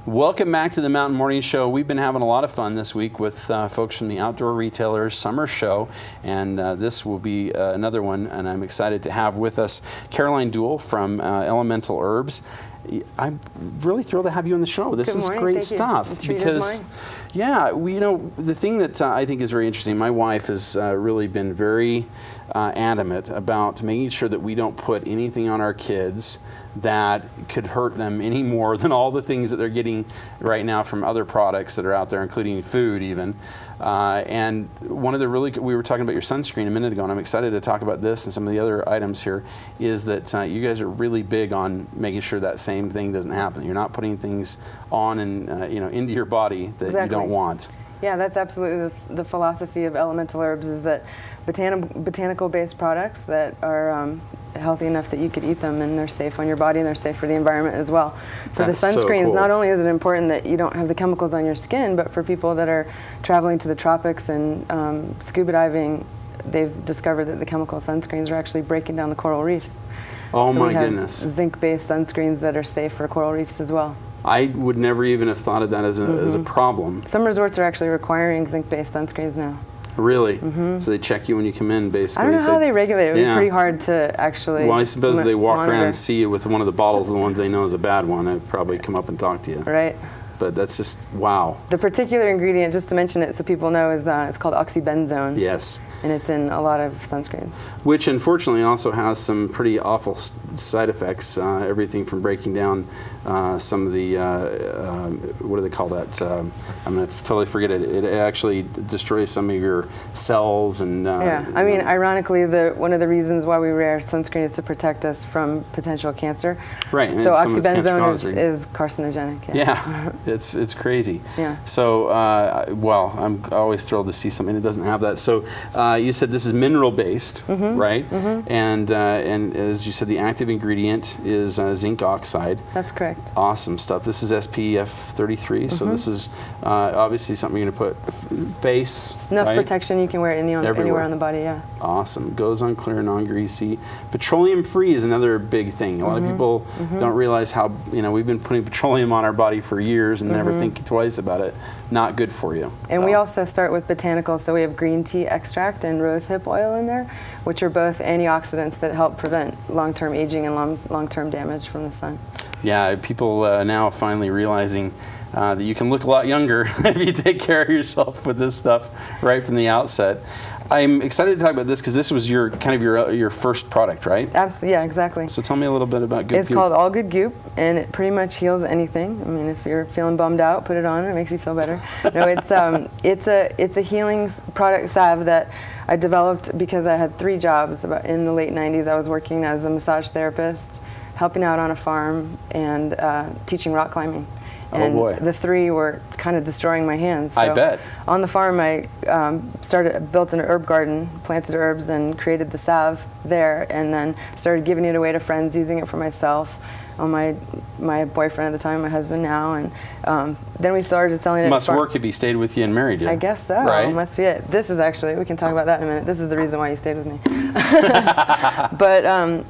Welcome back to the Mountain Morning Show. We've been having a lot of fun this week with folks from the Outdoor Retailers Summer Show, and this will be another one, and I'm excited to have with us Caroline Duel from Elemental Herbs. I'm really thrilled to have you on the show. This is great stuff because, yeah, the thing that I think is very interesting, my wife has really been very adamant about making sure that we don't put anything on our kids that could hurt them any more than all the things that they're getting right now from other products that are out there, including food even. And one of the we were talking about your sunscreen a minute ago, and I'm excited to talk about this and some of the other items here, is that you guys are really big on making sure that same thing doesn't happen. You're not putting things on and into your body that you don't want. Yeah, that's absolutely the philosophy of Elemental Herbs, is that botanical-based products that are healthy enough that you could eat them, and they're safe on your body and they're safe for the environment as well. For the sunscreens, so cool. Not only is it important that you don't have the chemicals on your skin, but for people that are traveling to the tropics and scuba diving, they've discovered that the chemical sunscreens are actually breaking down the coral reefs. Oh, so my we have goodness. Zinc-based sunscreens that are safe for coral reefs as well. I would never even have thought of that as a problem. Some resorts are actually requiring zinc-based sunscreens now. Really? So they check you when you come in, basically. I don't know how they regulate it. It would be pretty hard to actually Well, I suppose they walk monitor. around and see you with one of the bottles, the ones they know is a bad one. I'd probably come up and talk to you. Right. But that's just, wow. The particular ingredient, just to mention it so people know, is it's called oxybenzone. Yes. And it's in a lot of sunscreens. Which unfortunately also has some pretty awful side effects, everything from breaking down some of the, what do they call that? I'm going to totally forget it. It actually destroys some of your cells. And yeah, I mean, ironically, one of the reasons why we wear sunscreen is to protect us from potential cancer. Right. So oxybenzone is carcinogenic. Yeah. It's crazy. Yeah. So, well, I'm always thrilled to see something that doesn't have that. So, you said this is mineral based, right? And as you said, the active ingredient is zinc oxide. That's correct. Awesome stuff. This is SPF 33, so this is obviously something you're going to put face. Enough protection, you can wear it anywhere on the body. Yeah. Awesome. Goes on clear, non-greasy. Petroleum free is another big thing. A lot of people don't realize how we've been putting petroleum on our body for years and never think twice about it. Not good for you. And we also start with botanicals, so we have green tea extract and rosehip oil in there, which are both antioxidants that help prevent long-term aging and long-term damage from the sun. Yeah, people now finally realizing that you can look a lot younger if you take care of yourself with this stuff right from the outset. I'm excited to talk about this because this was your first product, right? Absolutely, yeah, exactly. So tell me a little bit about Good Goop. It's called All Good Goop, and it pretty much heals anything. I mean, if you're feeling bummed out, put it on. It makes you feel better. No, it's a healing product salve that I developed because I had 3 jobs. In the late 90s, I was working as a massage therapist, helping out on a farm, and teaching rock climbing. And the 3 were kind of destroying my hands. So I bet. On the farm, I built an herb garden, planted herbs, and created the salve there, and then started giving it away to friends, using it for myself, on my boyfriend at the time, my husband now, and then we started selling it. Must work if he stayed with you and married you. I guess so. Right? Must be it. This is actually, we can talk about that in a minute. This is the reason why he stayed with me. But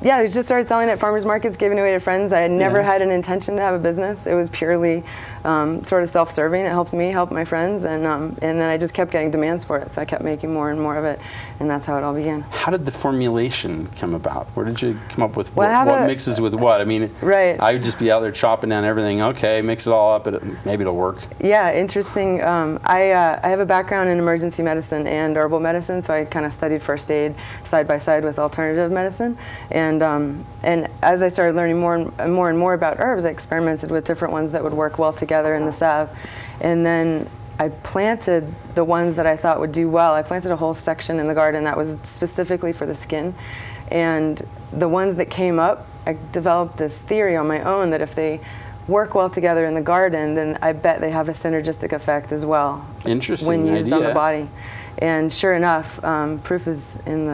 yeah, we just started selling it at farmers markets, giving it away to friends. I had never had an intention to have a business. It was purely sort of self-serving. It helped me help my friends, and then I just kept getting demands for it, so I kept making more and more of it, and that's how it all began. How did the formulation come about? Where did you come up with what mixes with what? I mean, I would just be out there chopping down everything. Okay, mix it all up, maybe it'll work. Yeah, interesting. I have a background in emergency medicine and herbal medicine, so I kind of studied first aid side by side with alternative medicine, and as I started learning more and more about herbs, I experimented with different ones that would work well together in the salve, and then I planted the ones that I thought would do well. I planted a whole section in the garden that was specifically for the skin, and the ones that came up, I developed this theory on my own that if they work well together in the garden, then I bet they have a synergistic effect as well. Interesting when used idea. on the body. And sure enough, proof is in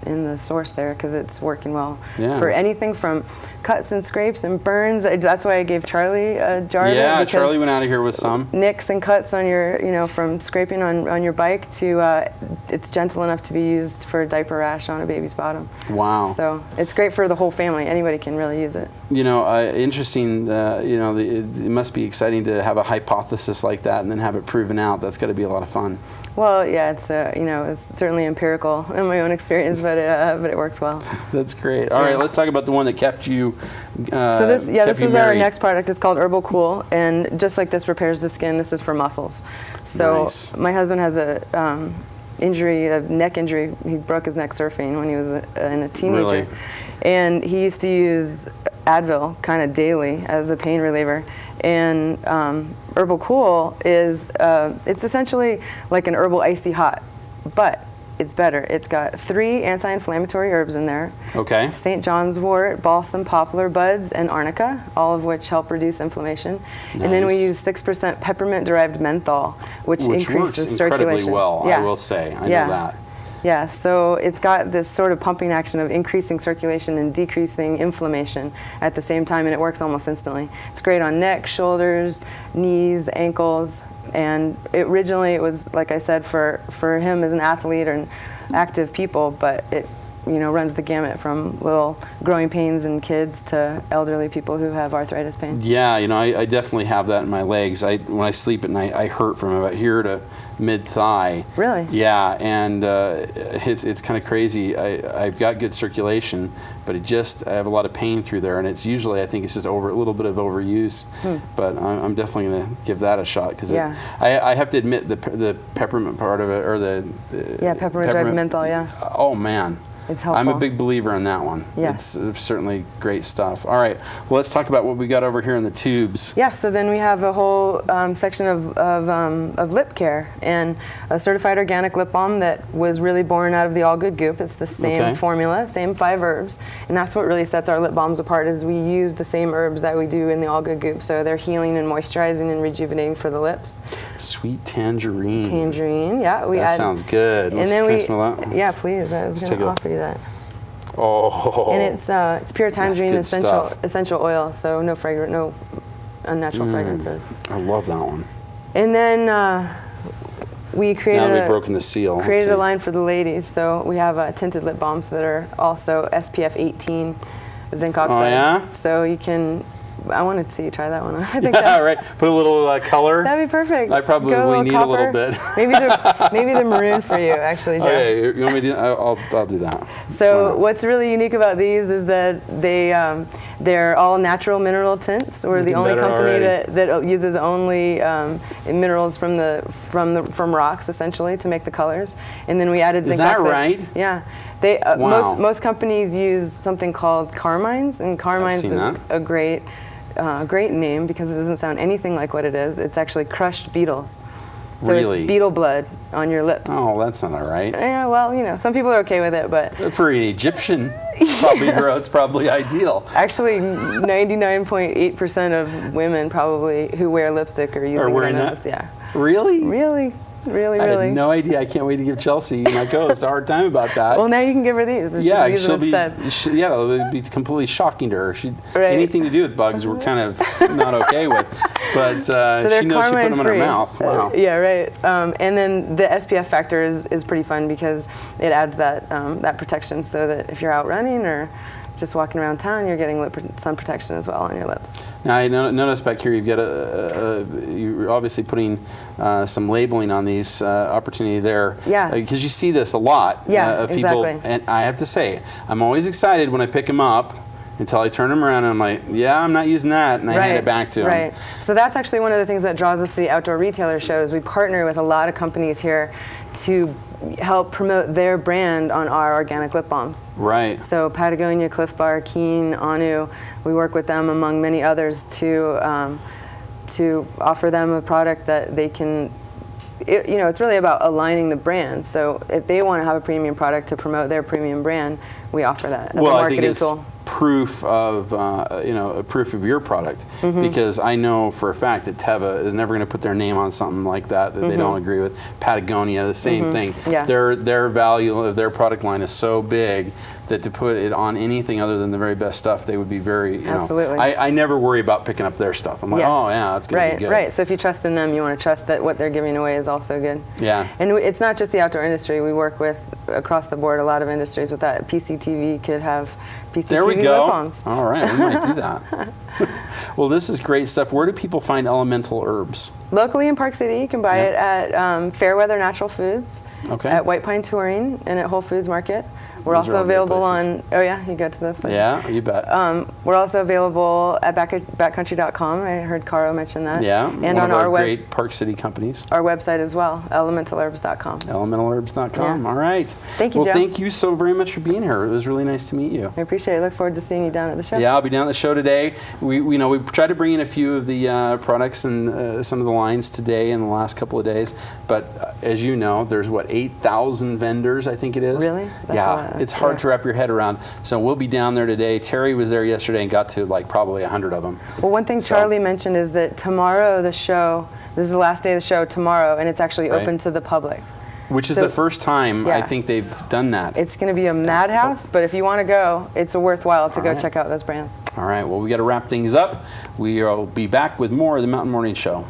the source there, because it's working well for anything from cuts and scrapes and burns. That's why I gave Charlie a jar of it. Yeah, Charlie went out of here with some. Nicks and cuts on your, from scraping on your bike to, it's gentle enough to be used for a diaper rash on a baby's bottom. Wow. So it's great for the whole family. Anybody can really use it. Interesting. It must be exciting to have a hypothesis like that and then have it proven out. That's got to be a lot of fun. Well, yeah, it's certainly empirical in my own experience, but it works well. That's great. All right, let's talk about the one that kept you. This is our next product. It's called Herbal Cool, and just like this repairs the skin, this is for muscles. So nice. My husband has a neck injury. He broke his neck surfing when he was a teenager. Really? And he used to use Advil kind of daily as a pain reliever. And Herbal Cool is, it's essentially like an herbal icy hot, but it's better. It's got 3 anti-inflammatory herbs in there. Okay. St. John's wort, balsam, poplar buds, and arnica, all of which help reduce inflammation. Nice. And then we use 6% peppermint-derived menthol, which increases works circulation. incredibly well, I will say. I know that. Yeah, so it's got this sort of pumping action of increasing circulation and decreasing inflammation at the same time, and it works almost instantly. It's great on neck, shoulders, knees, ankles, and originally it was, like I said, for him as an athlete and active people, but it runs the gamut from little growing pains in kids to elderly people who have arthritis pains. Yeah, I definitely have that in my legs. When I sleep at night, I hurt from about here to mid-thigh. Really? Yeah, and it's kind of crazy. I've got good circulation, but I have a lot of pain through there, and it's usually, I think it's just a little bit of overuse, but I'm definitely going to give that a shot, because I have to admit the peppermint part of it, or peppermint menthol, oh man. It's helpful. I'm a big believer in that one. Yes. It's certainly great stuff. All right, well, let's talk about what we got over here in the tubes. Yeah, so then we have a whole section of lip care, and a certified organic lip balm that was really born out of the All Good Goop. It's the same formula, same 5 herbs, and that's what really sets our lip balms apart, is we use the same herbs that we do in the All Good Goop, so they're healing and moisturizing and rejuvenating for the lips. Sweet tangerine. Tangerine, yeah. That sounds good. And then we smell that? Yeah, please. I was going to offer you that. Oh. And it's pure tangerine stuff. essential oil, so no unnatural fragrances. I love that one. And then we created now that we've broken the seal. Created a line for the ladies, so we have tinted lip balms that are also SPF 18 zinc oxide. Oh yeah. So you can. I wanted to see you try that one. I think right. Put a little color. That'd be perfect. I probably need copper. a little bit. maybe the maroon for you, actually, Jeff. Okay, you want me to do that? I'll do that. So what's really unique about these is that they're all natural mineral tints. We're the only company that uses only minerals from rocks, essentially, to make the colors. And then we added zinc oxide. Is that right? Yeah. Wow. Most companies use something called carmines, and carmines is a great name because it doesn't sound anything like what it is. It's actually crushed beetles. So really? It's beetle blood on your lips. Oh, that's not all right. Yeah, well, some people are okay with it, but for an Egyptian, it's probably ideal. Actually, 99.8% of women probably who wear lipstick are using wearing that. Lips. Yeah. Really? Really. I had no idea. I can't wait to give Chelsea, my co-host, a hard time about that. Well, now you can give her these. She'll be completely shocking to her. Anything to do with bugs, we're kind of not okay with. But so she knows she put them in her mouth. Wow. Yeah, right. And then the SPF factor is pretty fun because it adds that protection, so that if you're out running or just walking around town, you're getting sun protection as well on your lips. Now I noticed back here you've got you're obviously putting some labeling on these. Opportunity there. Yeah. Because you see this a lot. Yeah, of people, exactly. and I have to say, I'm always excited when I pick them up until I turn them around and I'm like, yeah, I'm not using that, and I hand it back to them. Right. So that's actually one of the things that draws us to the outdoor retailer shows. We partner with a lot of companies here to help promote their brand on our organic lip balms. Right. So Patagonia, Cliff Bar, Keen, Anu, we work with them among many others to offer them a product that they can. It's really about aligning the brand. So if they want to have a premium product to promote their premium brand, we offer that as a marketing tool. Proof of your product, because I know for a fact that Teva is never going to put their name on something like that they don't agree with. Patagonia, the same thing. Yeah. Their value of their product line is so big that to put it on anything other than the very best stuff, they would be very. Absolutely. I never worry about picking up their stuff. I'm like, oh yeah, it's going to be good. Right. So if you trust in them, you want to trust that what they're giving away is also good. Yeah. And it's not just the outdoor industry. We work with across the board a lot of industries with that. PCTV could have PCTV There we Lip go. Balms. All right, we might do that. Well, this is great stuff. Where do people find elemental herbs? Locally in Park City, you can buy it at Fairweather Natural Foods, Okay. at White Pine Touring, and at Whole Foods Market. We're Those are also all great available places. on, oh yeah, you go to those places. Yeah, you bet. We're also available at backcountry.com. I heard Caro mention that. Yeah, And one on of our our great Park City companies. our website as well, elementalherbs.com. Elementalherbs.com. Yeah. All right. Thank you, Well, Joe. thank you so very much for being here. It was really nice to meet you. I appreciate it. Look forward to seeing you down at the show. Yeah, I'll be down at the show today. We tried to bring in a few of the products and some of the lines today in the last couple of days. But as you know, there's 8,000 vendors, I think it is. Really? That's yeah, a lot. it's hard Yeah. to wrap your head around. So we'll be down there today. Terry was there yesterday and got to probably 100 of them. Well, one thing So- Charlie mentioned is that tomorrow the show, this is the last day of the show tomorrow, and it's actually Right. open to the public. Which is So- the first time I Yeah. think they've done that. It's going to be a madhouse, but if you want to go, it's worthwhile to All go right. check out those brands. All right, well, we got to wrap things up. We will be back with more of the Mountain Morning Show.